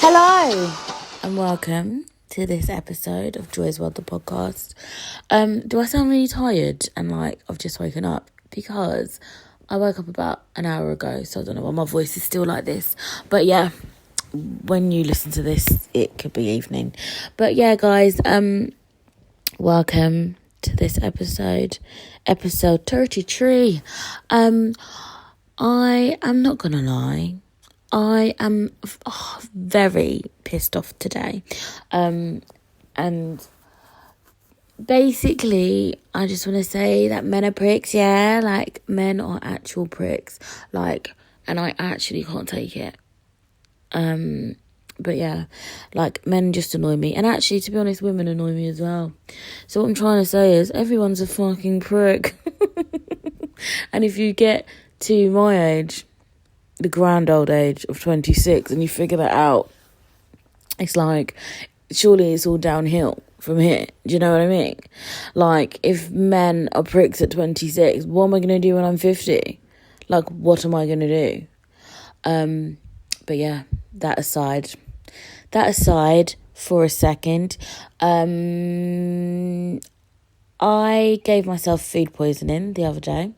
Hello and welcome to this episode of Joy's World The Podcast. Do I sound really tired and like I've just woken up? Because I woke up about an hour ago, so I don't know why my voice is still like this. But yeah, when you listen to this, it could be evening. But yeah, guys, welcome to this episode 33. I am not gonna lie, I am very pissed off today. And basically, I just want to say that men are pricks, yeah? Like, men are actual pricks. Like, and I actually can't take it. But yeah, like, men just annoy me. And actually, to be honest, women annoy me as well. So what I'm trying to say is, everyone's a fucking prick. And if you get to my age, the grand old age of 26, and you figure that out, it's like, surely it's all downhill from here. Do you know what I mean? Like, if men are pricks at 26, what am I going to do when I'm 50? Like, what am I going to do? But yeah, that aside for a second, I gave myself food poisoning the other day,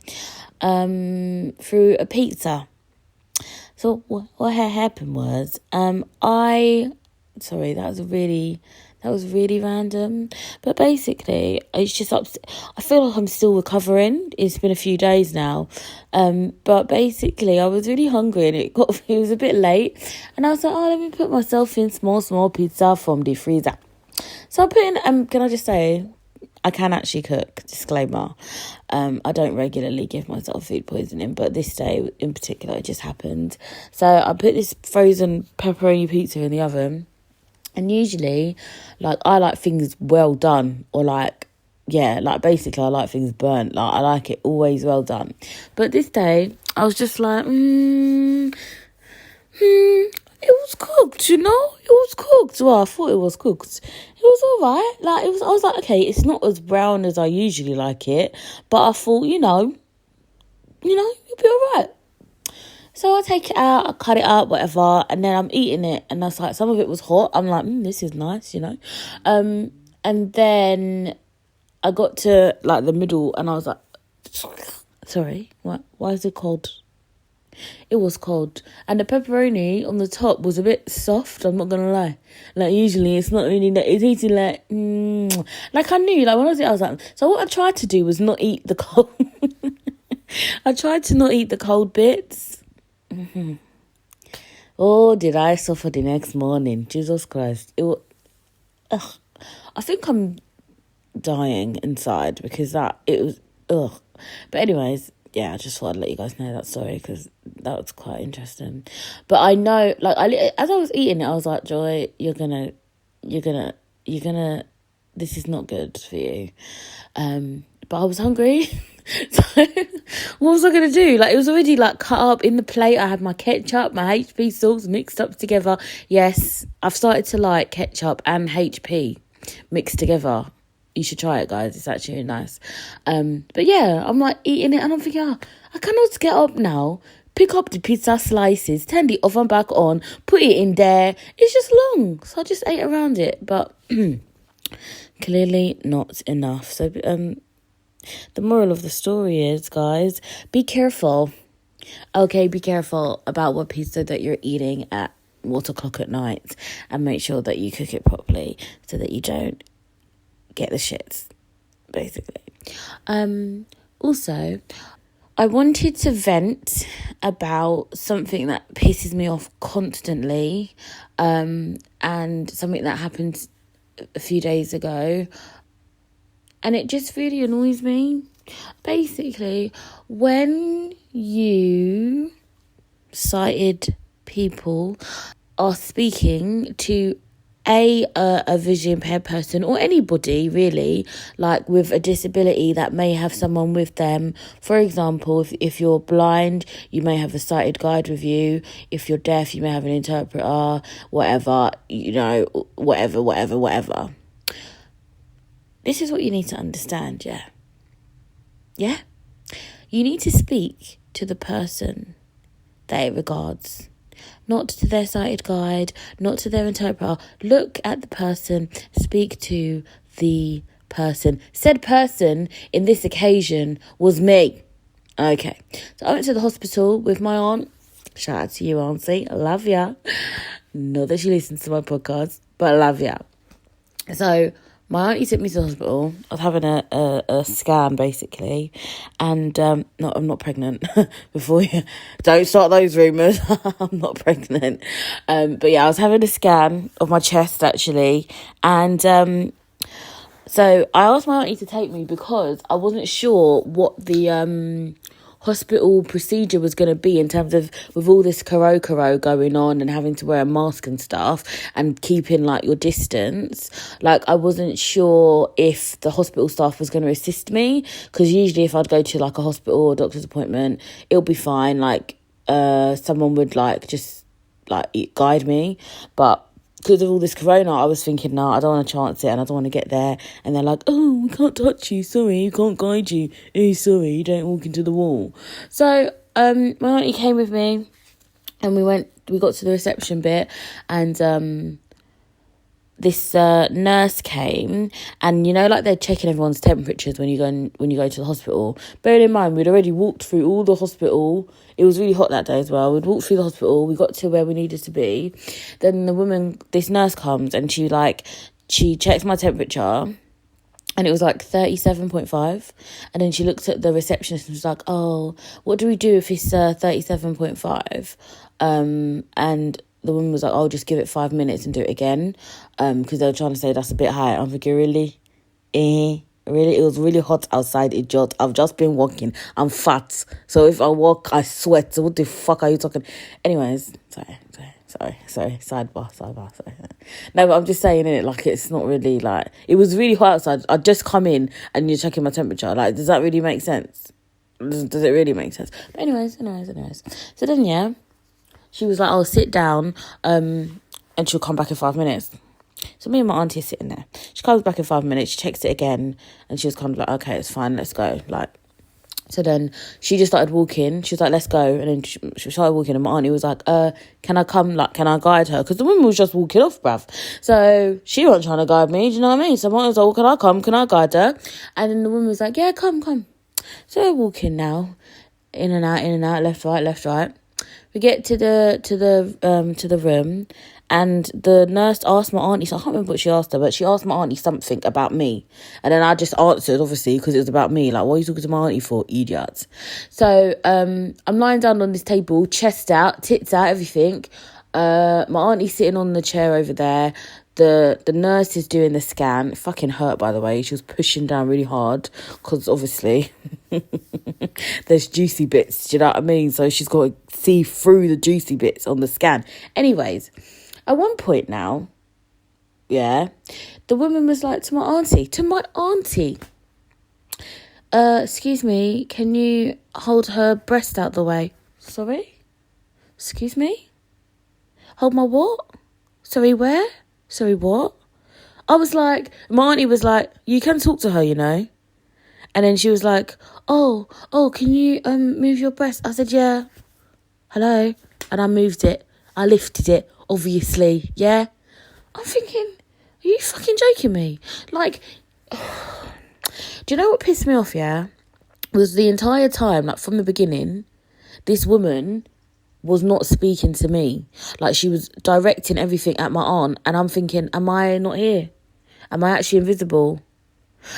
through a pizza. So what had happened was, sorry, that was really random. But basically, it's just I feel like I'm still recovering. It's been a few days now. But basically, I was really hungry and it was a bit late. And I was like, let me put myself in small pizza from the freezer. So I put in, can I just say, I can actually cook, disclaimer. I don't regularly give myself food poisoning, but this day in particular, it just happened. So I put this frozen pepperoni pizza in the oven. And usually, like, I like things well done, or like, yeah, like, basically I like things burnt. Like, I like it always well done. But this day, I was just like, it was cooked, you know? It was cooked. Well, I thought it was cooked. It was all right. Like, I was like, okay, it's not as brown as I usually like it. But I thought, you know, you'll be all right. So I take it out, I cut it up, whatever, and then I'm eating it. And that's like, some of it was hot. I'm like, this is nice, you know? And then I got to, like, the middle, and I was like, sorry, what? Why is it cold? It was cold. And the pepperoni on the top was a bit soft, I'm not going to lie. Like, usually it's not really that. It's eating like, like, I knew, like, when I was like, so what I tried to do was not eat the cold. I tried to not eat the cold bits. Mm-hmm. Oh, did I suffer the next morning? Jesus Christ. I think I'm dying inside because it was. But anyways, yeah, I just thought I'd let you guys know that story because that was quite interesting. But I know, like, as I was eating it, I was like, Joy, you're gonna, this is not good for you. But I was hungry. So what was I going to do? Like, it was already, like, cut up in the plate. I had my ketchup, my HP sauce mixed up together. Yes, I've started to like ketchup and HP mixed together. You should try it, guys. It's actually nice. But yeah, I'm like eating it and I'm thinking, I cannot get up now, pick up the pizza slices, turn the oven back on, put it in there. It's just long. So I just ate around it. But clearly not enough. So the moral of the story is, guys, be careful. Okay, be careful about what pizza that you're eating at 1:00 at night, and make sure that you cook it properly so that you don't get the shits, basically. Also, I wanted to vent about something that pisses me off constantly, and something that happened a few days ago. And it just really annoys me. Basically, when you sighted people are speaking to a visually impaired person, or anybody really, like, with a disability that may have someone with them. For example, if you're blind, you may have a sighted guide with you. If you're deaf, you may have an interpreter, whatever, whatever. This is what you need to understand, yeah? Yeah? You need to speak to the person that it regards. not to their sighted guide, not to their interpreter. Look at the person, speak to the person. Said person in this occasion was me. Okay, so I went to the hospital with my aunt. Shout out to you, auntie. I love ya. Not that she listens to my podcast, but I love ya. So my auntie took me to the hospital. I was having a scan, basically. And, no, I'm not pregnant. Before you... Don't start those rumours. I'm not pregnant. But yeah, I was having a scan of my chest, actually. And so I asked my auntie to take me because I wasn't sure what the hospital procedure was going to be in terms of with all this coro going on and having to wear a mask and stuff and keeping like your distance. Like I wasn't sure if the hospital staff was going to assist me, because usually if I'd go to like a hospital or doctor's appointment, it'll be fine. Like someone would like just like guide me, but because of all this corona, I was thinking, no, I don't want to chance it and I don't want to get there. And they're like, oh, we can't touch you. Sorry, we can't guide you. Oh, sorry, you don't walk into the wall. So my auntie came with me and we got to the reception bit, and this nurse came, and you know, like they're checking everyone's temperatures when you go to the hospital. Bearing in mind, we'd already walked through all the hospital. It was really hot that day as well. We'd walked through the hospital. We got to where we needed to be. Then this nurse comes and she checks my temperature, and it was like 37.5. And then she looked at the receptionist and was like, oh, what do we do if it's 37.5? And the woman was like, oh, just give it 5 minutes and do it again. Because they were trying to say that's a bit high. I'm thinking, really? Really? It was really hot outside. I've just been walking. I'm fat. So if I walk, I sweat. So what the fuck are you talking? Anyways, sorry. Sidebar, sorry. No, but I'm just saying it, like, it's not really, like, it was really hot outside. I'd just come in and you're checking my temperature. Like, does that really make sense? Does it really make sense? But anyways. So then, yeah, she was like, oh, sit down, and she'll come back in 5 minutes. So me and my auntie are sitting there. She comes back in 5 minutes, she checks it again, and she was kind of like, okay, it's fine, let's go. Like, so then she just started walking. She was like, let's go. And then she started walking, and my auntie was like, can I come, like, can I guide her? Because the woman was just walking off, bruv. So she wasn't trying to guide me, do you know what I mean? So my auntie was like, well, can I guide her? And then the woman was like, yeah, come. So we're walking now, in and out, left, right. We get to the room, and the nurse asked my auntie, so I can't remember what she asked her, but she asked my auntie something about me. And then I just answered, obviously, because it was about me. Like, what are you talking to my auntie for, idiot? So I'm lying down on this table, chest out, tits out, everything. My auntie's sitting on the chair over there. The nurse is doing the scan. It fucking hurt, by the way. She was pushing down really hard because obviously there's juicy bits. Do you know what I mean? So she's got to see through the juicy bits on the scan. Anyways, at one point now, yeah, the woman was like to my auntie, excuse me, can you hold her breast out the way? Sorry? Excuse me? Hold my what? Sorry, where? Sorry, what? I was like, my auntie was like, you can talk to her, you know. And then she was like, oh, can you move your breast? I said, yeah. Hello? And I moved it. I lifted it, obviously, yeah. I'm thinking, are you fucking joking me? Like, do you know what pissed me off, yeah? Was the entire time, like from the beginning, this woman was not speaking to me. Like, she was directing everything at my aunt, and I'm thinking, am I not here? Am I actually invisible?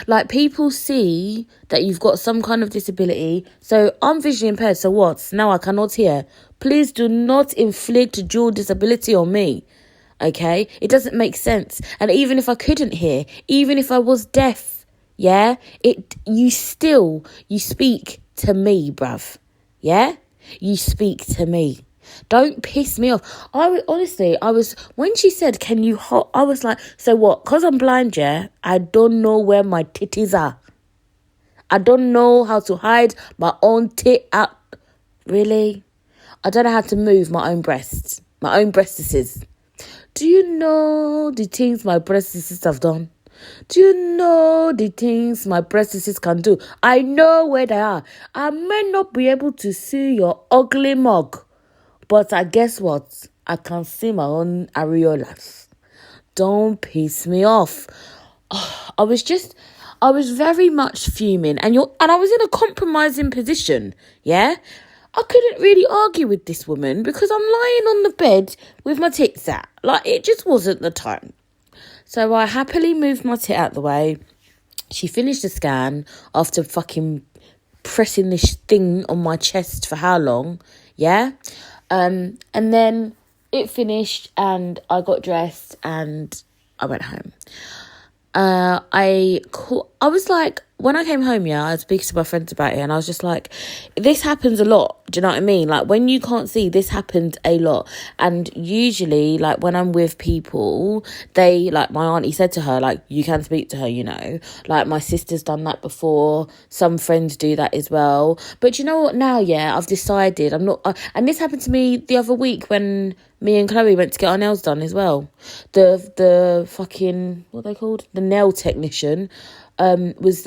Like, people see that you've got some kind of disability. So I'm visually impaired, so what? Now I cannot hear. Please do not inflict dual disability on me, okay? It doesn't make sense. And even if I couldn't hear, even if I was deaf, yeah, you speak to me, bruv, yeah? You speak to me. Don't piss me off. When she said, can you hold, I was like, so what? Because I'm blind, yeah? I don't know where my titties are. I don't know how to hide my own tit out. Really? I don't know how to move my own breasts. My own breastises. Do you know the things my breastises have done? Do you know the things my breastises can do? I know where they are. I may not be able to see your ugly mug, but I guess what? I can see my own areolas. Don't piss me off. I was very much fuming, and I was in a compromising position, yeah? I couldn't really argue with this woman because I'm lying on the bed with my tits out. Like, it just wasn't the time. So I happily moved my tit out the way. She finished the scan after fucking pressing this thing on my chest for how long, yeah? And then it finished and I got dressed and I went home. I was like, when I came home, I was speaking to my friends about it, and I was just like, this happens a lot. Do you know what I mean? Like, when you can't see, this happens a lot. And usually, like, when I'm with people, like, my auntie said to her, like, you can speak to her, Like, my sister's done that before. Some friends do that as well. But you know what? Now, I've decided I'm not... and this happened to me the other week when me and Chloe went to get our nails done as well. The fucking... what are they called? The nail technician was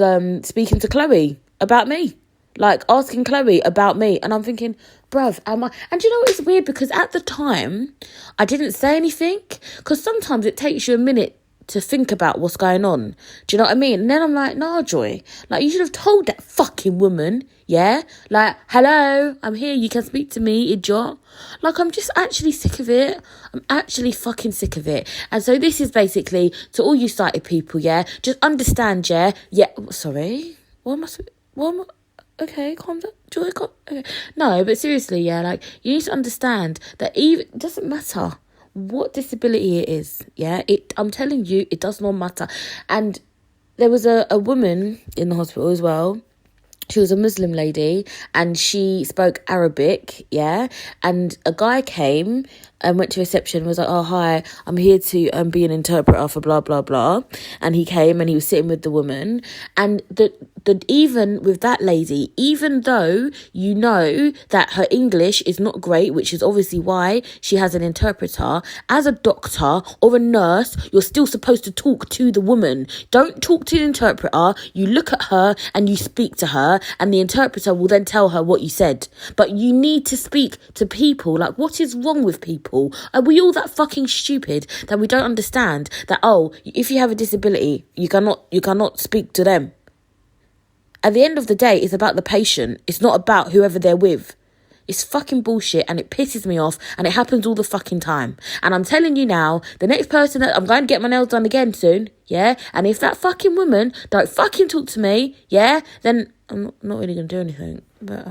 speaking to Chloe about me. Like, asking Chloe about me. And I'm thinking, bruv, am I... And do you know what? It's weird because at the time, I didn't say anything. Because sometimes it takes you a minute to think about what's going on. Do you know what I mean? And then I'm like, nah, Joy. Like, you should have told that fucking woman, yeah? Like, hello, I'm here. You can speak to me, idiot. Like, I'm just actually sick of it. I'm actually fucking sick of it. And so this is basically to all you sighted people, yeah? Just understand, yeah? Yeah, sorry? What am I... Okay, calm down. Joy, okay. No, but seriously, yeah, like, you need to understand that even... it doesn't matter what disability it is, yeah? I'm telling you, it does not matter. And there was a woman in the hospital as well. She was a Muslim lady and she spoke Arabic, yeah? And a guy came and went to reception and was like, oh, hi, I'm here to be an interpreter for blah, blah, blah. And he came and he was sitting with the woman. And even with that lady, even though you know that her English is not great, which is obviously why she has an interpreter, as a doctor or a nurse, you're still supposed to talk to the woman. Don't talk to the interpreter. You look at her and you speak to her, and the interpreter will then tell her what you said. But you need to speak to people. Like, what is wrong with people? Are we all that fucking stupid that we don't understand that, oh, if you have a disability, you cannot speak to them? At the end of the day, it's about the patient. It's not about whoever they're with. It's fucking bullshit and it pisses me off and it happens all the fucking time. And I'm telling you now, the next person that I'm going to get my nails done again soon, yeah? And if that fucking woman don't fucking talk to me, yeah, then I'm not really going to do anything. But,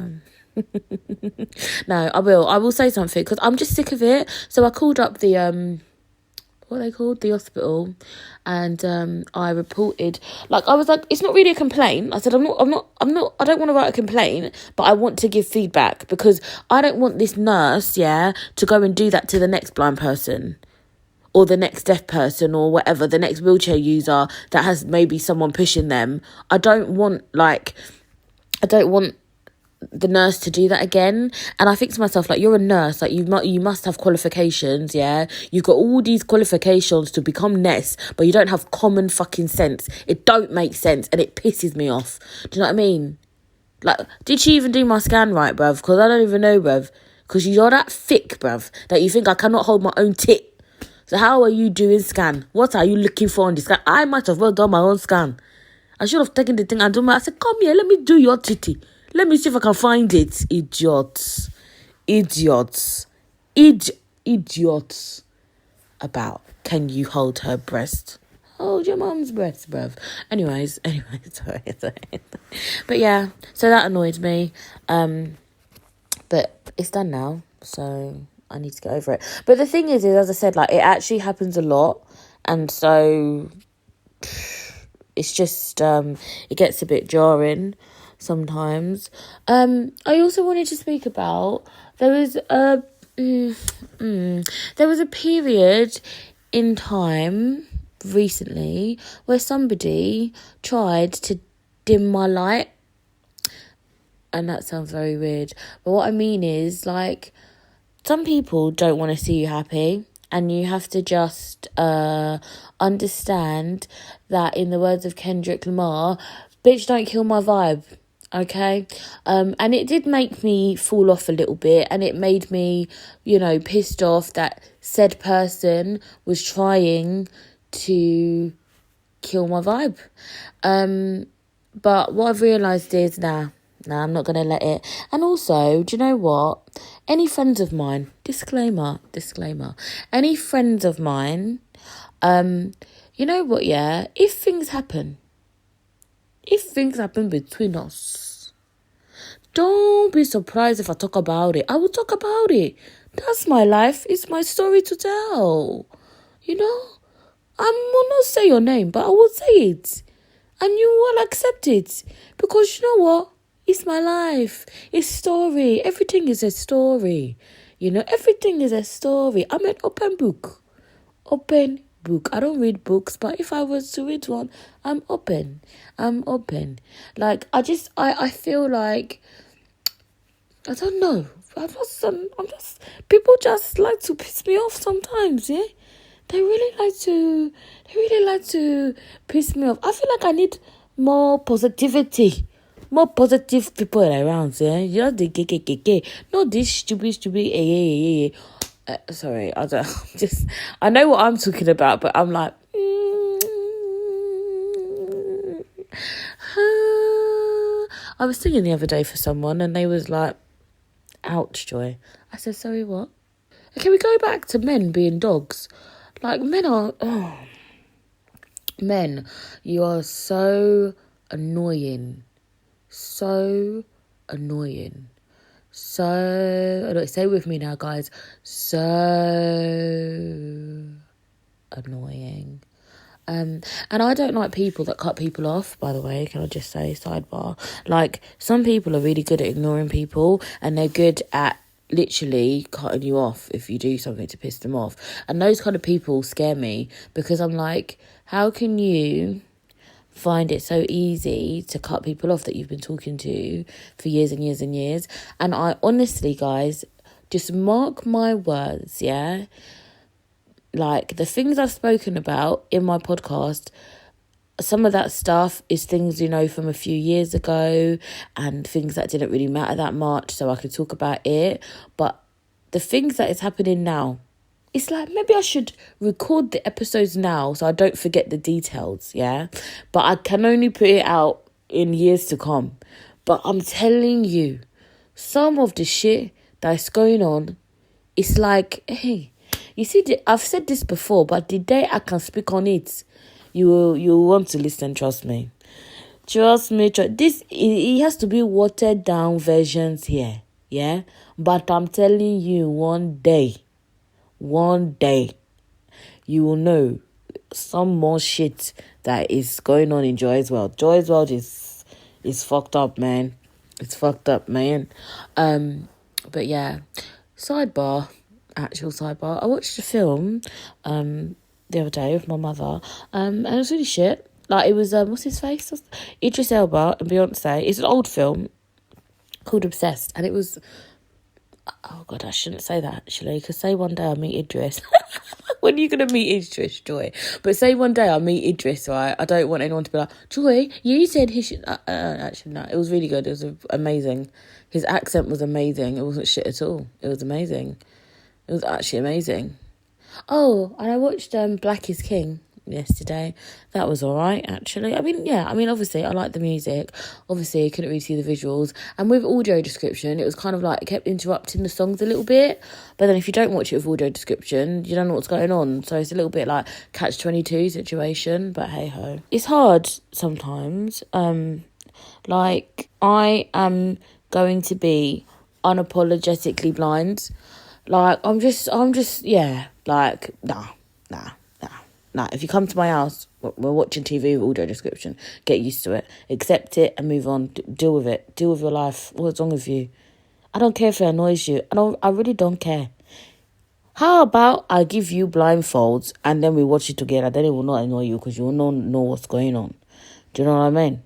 no, I will say something because I'm just sick of it. So I called up the, what are they called? The hospital. And I reported, like, I was like, it's not really a complaint. I said, I don't want to write a complaint, but I want to give feedback because I don't want this nurse, yeah, to go and do that to the next blind person or the next deaf person or whatever, the next wheelchair user that has maybe someone pushing them. I don't want the nurse to do that again. And I think to myself, like, you're a nurse, like, you must have qualifications, yeah? You've got all these qualifications to become nurse, but you don't have common fucking sense. It don't make sense and it pisses me off. Do you know what I mean? Like, did she even do my scan right, bruv? Because I don't even know, bruv. Because you're that thick, bruv, that you think I cannot hold my own tit. So how are you doing scan? What are you looking for on the scan? I might have well done my own scan. I should have taken the thing and done I said, come here, let me do your titty. Let me see if I can find it. Idiots. About, can you hold her breast? Hold your mum's breast, bruv. Anyways, sorry. But yeah, so that annoyed me. But it's done now, so I need to get over it. But the thing is, as I said, like, it actually happens a lot. And so it's just, it gets a bit jarring sometimes. I also wanted to speak about, there was a period in time recently where somebody tried to dim my light, and that sounds very weird, but what I mean is, like, some people don't want to see you happy, and you have to just understand that, in the words of Kendrick Lamar, bitch, don't kill my vibe. Okay. And it did make me fall off a little bit, and it made me, pissed off that said person was trying to kill my vibe. But what I've realised is, I'm not going to let it. And also, do you know what? Any friends of mine, disclaimer, any friends of mine, you know what, yeah? If things happen between us, don't be surprised if I talk about it. I will talk about it. That's my life. It's my story to tell. I will not say your name, but I will say it. And you will accept it. Because you know what? It's my life. It's story. Everything is a story. Everything is a story. I'm an open book. Open book. I don't read books, but if I was to read one, I'm open. Like, I feel like, I don't know. People just like to piss me off sometimes, yeah? They really like to piss me off. I feel like I need more positivity, more positive people around. Yeah, just the KKK, not this stupid. Sorry, I know what I'm talking about, but I'm like, I was singing the other day for someone, and they was like, "Ouch, Joy." I said, "Sorry, what?" Can we go back to men being dogs? Like, men, you are so annoying. So annoying. Stay with me now, guys. So annoying. And I don't like people that cut people off, by the way, can I just say, sidebar. Like, some people are really good at ignoring people, and they're good at literally cutting you off if you do something to piss them off. And those kind of people scare me, because I'm like, how can you find it so easy to cut people off that you've been talking to for years and years and years? And I honestly, guys, just mark my words, yeah? Like, the things I've spoken about in my podcast, some of that stuff is things, from a few years ago, and things that didn't really matter that much, so I could talk about it. But the things that is happening now, it's like, maybe I should record the episodes now so I don't forget the details, yeah? But I can only put it out in years to come. But I'm telling you, some of the shit that's going on, it's like, hey, you see, I've said this before, but the day I can speak on it, you will want to listen, trust me. This, it has to be watered down versions here, yeah? But I'm telling you, one day, you will know some more shit that is going on in Joy's world. Joy's world is fucked up, man. It's fucked up, man. But yeah, actual sidebar. I watched a film, the other day with my mother, and it was really shit. Like, it was, what's his face? Idris Elba and Beyonce. It's an old film called Obsessed, and it was, oh God, I shouldn't say that, actually, because say one day I'll meet Idris. When are you going to meet Idris, Joy? But say one day I'll meet Idris, right? I don't want anyone to be like, Joy, you said he should, actually, no, it was really good. It was amazing. His accent was amazing. It wasn't shit at all. It was amazing. It was actually amazing. Oh, and I watched Black is King yesterday. That was all right, actually. Obviously, I like the music. Obviously, I couldn't really see the visuals. And with audio description, it was kind of like, it kept interrupting the songs a little bit. But then if you don't watch it with audio description, you don't know what's going on. So it's a little bit like catch-22 situation. But hey-ho. It's hard sometimes. Like, I am going to be unapologetically blind. Like, I'm just, yeah, like, nah. If you come to my house, we're watching TV with audio description, get used to it, accept it and move on, deal with it, deal with your life. What's wrong with you? I don't care if it annoys you. I really don't care. How about I give you blindfolds and then we watch it together, then it will not annoy you because you will not know what's going on. Do you know what I mean?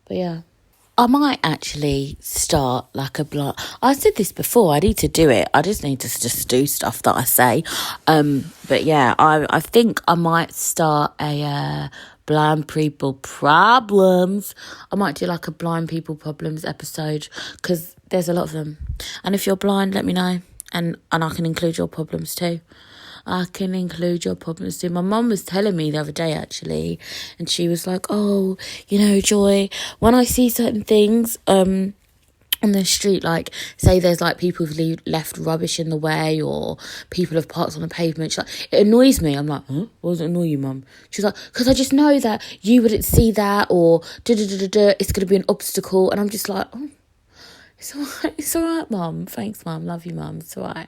But yeah. I might actually start like a blog. I said this before. I need to do it. I just need to just do stuff that I say. But yeah, I think I might start a blind people problems. I might do like a blind people problems episode because there's a lot of them. And if you're blind, let me know. And I can include your problems too. I can include your problems too. My mum was telling me the other day, actually, and she was like, oh, Joy, when I see certain things on the street, like, say there's, like, people who've left rubbish in the way or people have parked on the pavement, she's like, it annoys me. I'm like, huh? What does it annoy you, Mum? She's like, because I just know that you wouldn't see that or it's going to be an obstacle. And I'm just like, oh. It's all right, Mum. Thanks, Mum. Love you, Mum. It's all right.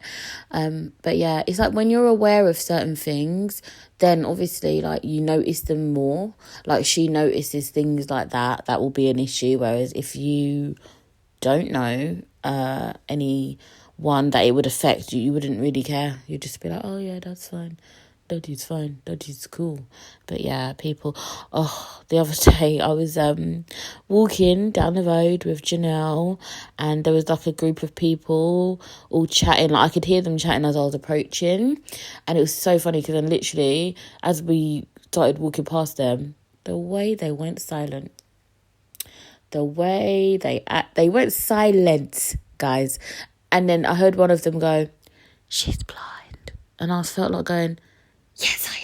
But yeah, it's like when you're aware of certain things, then obviously, like, you notice them more. Like, she notices things like that will be an issue. Whereas if you don't know anyone that it would affect, you wouldn't really care. You'd just be like, oh, yeah, that's fine. That dude's fine. That dude's cool. But yeah, people. Oh, the other day I was walking down the road with Janelle, and there was like a group of people all chatting. Like I could hear them chatting as I was approaching, and it was so funny because then literally as we started walking past them, the way they went silent, the way they went silent, guys. And then I heard one of them go, "She's blind," and I felt like going, yes, I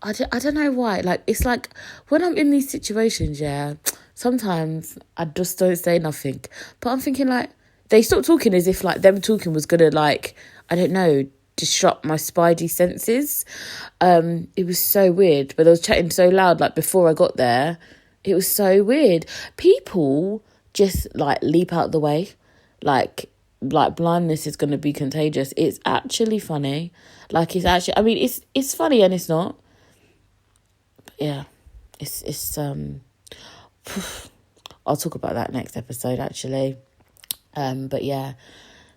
am. I don't know why. Like, it's like when I'm in these situations, yeah, sometimes I just don't say nothing. But I'm thinking, like, they stopped talking as if, like, them talking was going to, like, I don't know, disrupt my spidey senses. It was so weird. But they was chatting so loud, like, before I got there. It was so weird. People just, like, leap out the way. Like blindness is going to be contagious. It's actually funny. Like, it's actually, I mean, it's funny and it's not. But yeah, it's I'll talk about that next episode, actually. But yeah,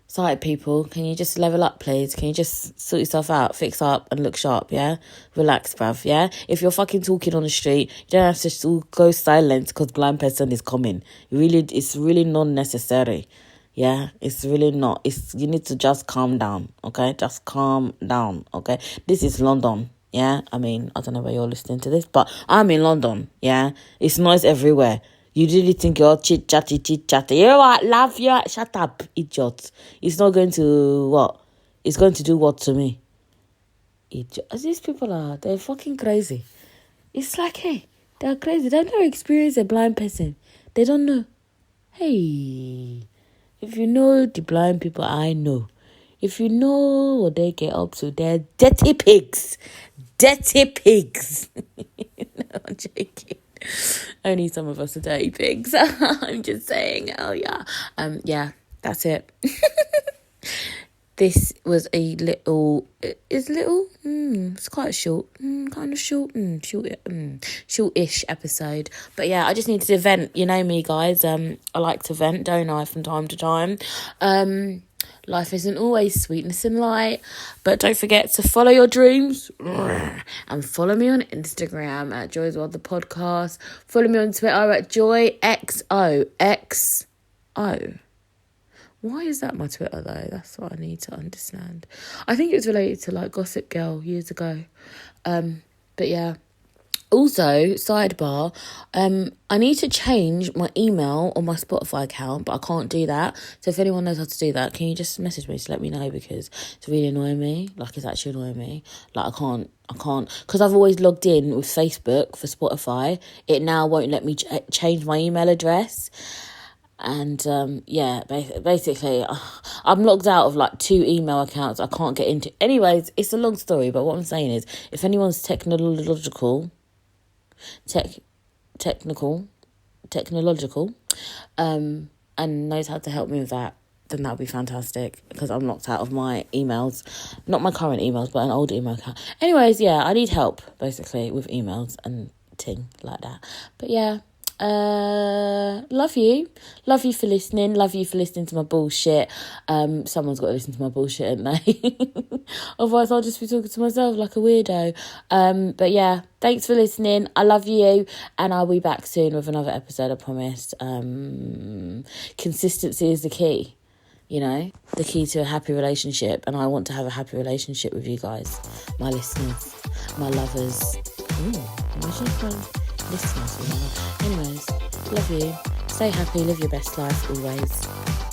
sighted people, can you just level up, please? Can you just sort yourself out, fix up and look sharp, yeah? Relax, bruv, yeah? If you're fucking talking on the street, you don't have to go silent because blind person is coming. It's really not necessary. Yeah, it's really not. You need to just calm down, okay? Just calm down, okay? This is London, yeah? I mean, I don't know where you're listening to this, but I'm in London, yeah? It's noise everywhere. You really think you're chit-chatty. You know what? Love you. Shut up, idiot. It's not going to what? It's going to do what to me? These people they're fucking crazy. It's like, hey, they're crazy. They've never experienced a blind person. They don't know. Hey... If you know the blind people, I know. If you know what they get up to, they're dirty pigs. Dirty pigs. No, I'm joking. Only some of us are dirty pigs. I'm just saying. Oh, yeah. Yeah, that's it. This was a little... It's quite short. Kind of short. Short-ish episode. But yeah, I just needed to vent. You know me, guys. I like to vent, don't I, from time to time. Life isn't always sweetness and light. But don't forget to follow your dreams. And follow me on Instagram at Joy's World The Podcast. Follow me on Twitter at JoyXOXO. Why is that my Twitter, though? That's what I need to understand. I think it was related to, like, Gossip Girl years ago. But, yeah. Also, sidebar, I need to change my email on my Spotify account, but I can't do that. So if anyone knows how to do that, can you just message me to let me know? Because it's really annoying me. Like, it's actually annoying me. Like, I can't. Because I've always logged in with Facebook for Spotify. It now won't let me change my email address. And, yeah, basically, I'm logged out of, like, 2 email accounts I can't get into. Anyways, it's a long story, but what I'm saying is, if anyone's technological, and knows how to help me with that, then that would be fantastic, because I'm locked out of my emails. Not my current emails, but an old email account. Anyways, yeah, I need help, basically, with emails and ting like that. But, yeah. Love you for listening. Love you for listening to my bullshit. Someone's got to listen to my bullshit, haven't they? Otherwise I'll just be talking to myself like a weirdo. But yeah, thanks for listening. I love you, and I'll be back soon with another episode, I promise. Consistency is the key, the key to a happy relationship, and I want to have a happy relationship with you guys, my listeners, my lovers. Ooh. Imagine if my listeners were like, anyways, love you. Stay happy, live your best life always.